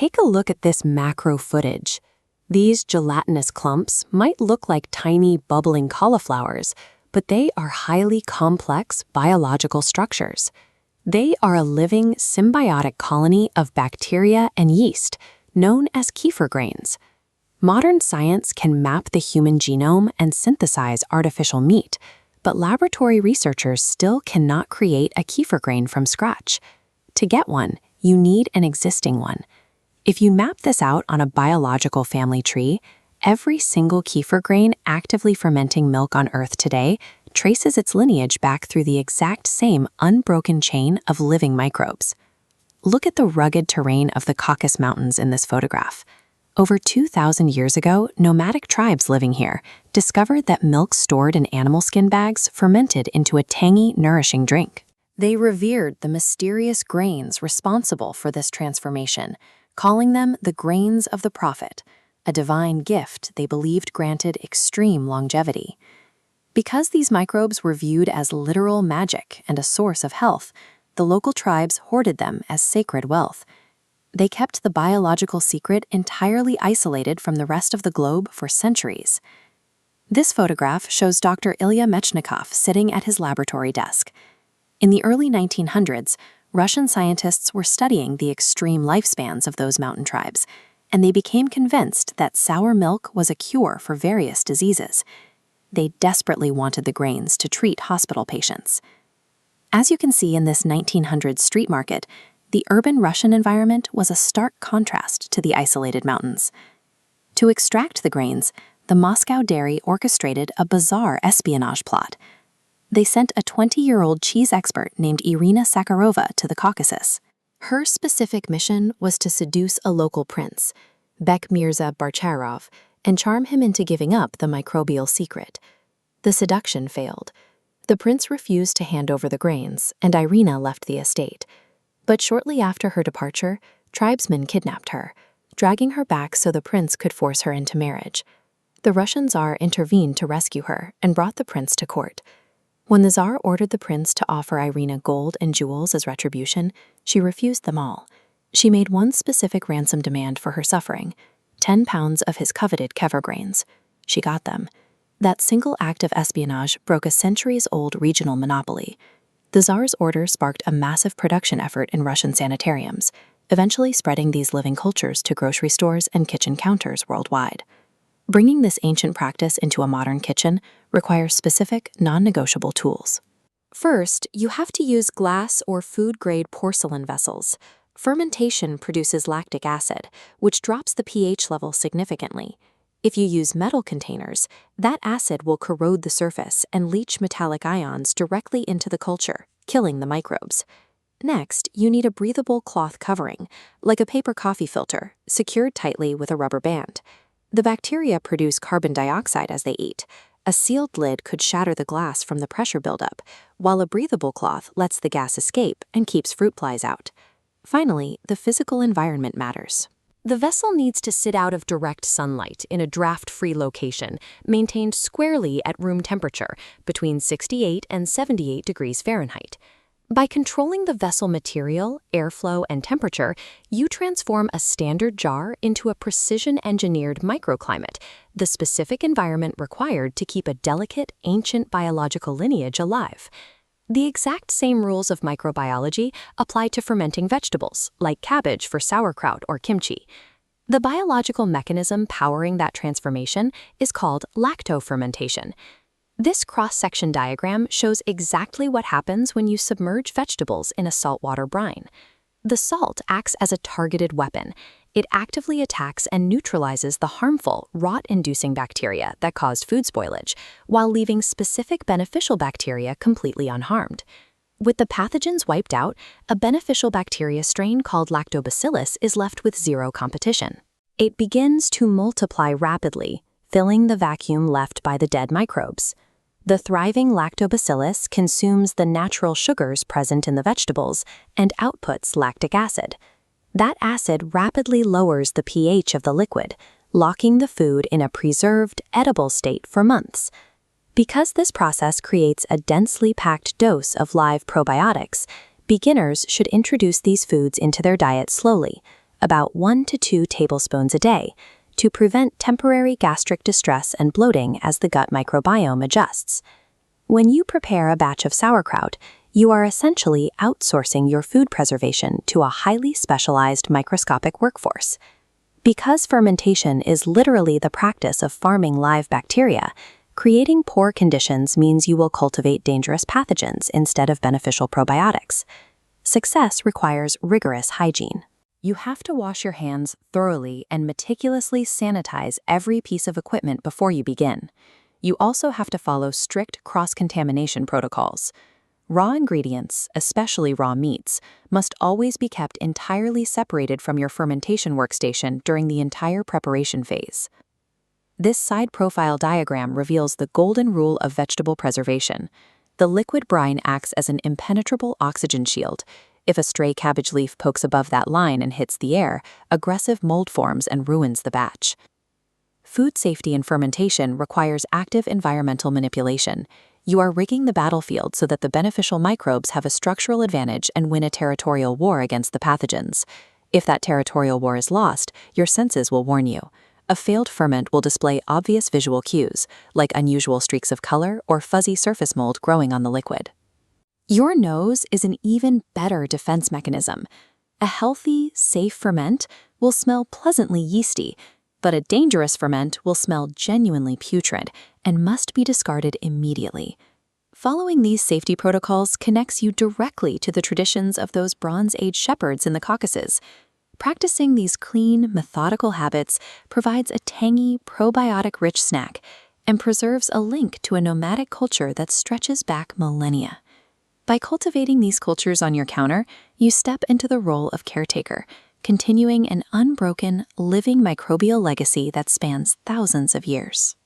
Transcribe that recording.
Take a look at this macro footage. These gelatinous clumps might look like tiny bubbling cauliflowers, but they are highly complex biological structures. They are a living symbiotic colony of bacteria and yeast, known as kefir grains. Modern science can map the human genome and synthesize artificial meat, but laboratory researchers still cannot create a kefir grain from scratch. To get one, you need an existing one. If you map this out on a biological family tree, every single kefir grain actively fermenting milk on Earth today traces its lineage back through the exact same unbroken chain of living microbes. Look at the rugged terrain of the Caucasus Mountains in this photograph. Over 2,000 years ago, nomadic tribes living here discovered that milk stored in animal skin bags fermented into a tangy, nourishing drink. They revered the mysterious grains responsible for this transformation, calling them the grains of the prophet, a divine gift they believed granted extreme longevity. Because these microbes were viewed as literal magic and a source of health, the local tribes hoarded them as sacred wealth. They kept the biological secret entirely isolated from the rest of the globe for centuries. This photograph shows Dr. Ilya Mechnikov sitting at his laboratory desk. In the early 1900s, Russian scientists were studying the extreme lifespans of those mountain tribes, and they became convinced that sour milk was a cure for various diseases. They desperately wanted the grains to treat hospital patients. As you can see in this 1900s street market, the urban Russian environment was a stark contrast to the isolated mountains. To extract the grains, the Moscow dairy orchestrated a bizarre espionage plot. They sent a 20-year-old cheese expert named Irina Sakharova to the Caucasus. Her specific mission was to seduce a local prince, Bek-Mirza Barchorov, and charm him into giving up the microbial secret. The seduction failed. The prince refused to hand over the grains, and Irina left the estate. But shortly after her departure, tribesmen kidnapped her, dragging her back so the prince could force her into marriage. The Russian Czar intervened to rescue her and brought the prince to court. When the Czar ordered the prince to offer Irina gold and jewels as retribution, she refused them all. She made one specific ransom demand for her suffering: 10 pounds of his coveted kefir grains. She got them. That single act of espionage broke a centuries-old regional monopoly. The Tsar's order sparked a massive production effort in Russian sanitariums, eventually spreading these living cultures to grocery stores and kitchen counters worldwide. Bringing this ancient practice into a modern kitchen requires specific, non-negotiable tools. First, you have to use glass or food-grade porcelain vessels. Fermentation produces lactic acid, which drops the pH level significantly. If you use metal containers, that acid will corrode the surface and leach metallic ions directly into the culture, killing the microbes. Next, you need a breathable cloth covering, like a paper coffee filter, secured tightly with a rubber band. The bacteria produce carbon dioxide as they eat. A sealed lid could shatter the glass from the pressure buildup, while a breathable cloth lets the gas escape and keeps fruit flies out. Finally, the physical environment matters. The vessel needs to sit out of direct sunlight in a draft-free location, maintained squarely at room temperature, between 68 and 78 degrees Fahrenheit. By controlling the vessel material, airflow, and temperature, you transform a standard jar into a precision-engineered microclimate, the specific environment required to keep a delicate, ancient biological lineage alive. The exact same rules of microbiology apply to fermenting vegetables, like cabbage for sauerkraut or kimchi. The biological mechanism powering that transformation is called lactofermentation. This cross-section diagram shows exactly what happens when you submerge vegetables in a saltwater brine. The salt acts as a targeted weapon. It actively attacks and neutralizes the harmful, rot-inducing bacteria that caused food spoilage, while leaving specific beneficial bacteria completely unharmed. With the pathogens wiped out, a beneficial bacteria strain called lactobacillus is left with zero competition. It begins to multiply rapidly, filling the vacuum left by the dead microbes. The thriving lactobacillus consumes the natural sugars present in the vegetables and outputs lactic acid. That acid rapidly lowers the pH of the liquid, locking the food in a preserved, edible state for months. Because this process creates a densely packed dose of live probiotics, beginners should introduce these foods into their diet slowly, about 1 to 2 tablespoons a day, to prevent temporary gastric distress and bloating as the gut microbiome adjusts. When you prepare a batch of sauerkraut, you are essentially outsourcing your food preservation to a highly specialized microscopic workforce. Because fermentation is literally the practice of farming live bacteria, creating poor conditions means you will cultivate dangerous pathogens instead of beneficial probiotics. Success requires rigorous hygiene. You have to wash your hands thoroughly and meticulously sanitize every piece of equipment before you begin. You also have to follow strict cross-contamination protocols. Raw ingredients, especially raw meats, must always be kept entirely separated from your fermentation workstation during the entire preparation phase. This side profile diagram reveals the golden rule of vegetable preservation. The liquid brine acts as an impenetrable oxygen shield. If a stray cabbage leaf pokes above that line and hits the air, aggressive mold forms and ruins the batch. Food safety in fermentation requires active environmental manipulation. You are rigging the battlefield so that the beneficial microbes have a structural advantage and win a territorial war against the pathogens. If that territorial war is lost, your senses will warn you. A failed ferment will display obvious visual cues, like unusual streaks of color or fuzzy surface mold growing on the liquid. Your nose is an even better defense mechanism. A healthy, safe ferment will smell pleasantly yeasty, but a dangerous ferment will smell genuinely putrid and must be discarded immediately. Following these safety protocols connects you directly to the traditions of those Bronze Age shepherds in the Caucasus. Practicing these clean, methodical habits provides a tangy, probiotic-rich snack and preserves a link to a nomadic culture that stretches back millennia. By cultivating these cultures on your counter, you step into the role of caretaker, continuing an unbroken, living microbial legacy that spans thousands of years.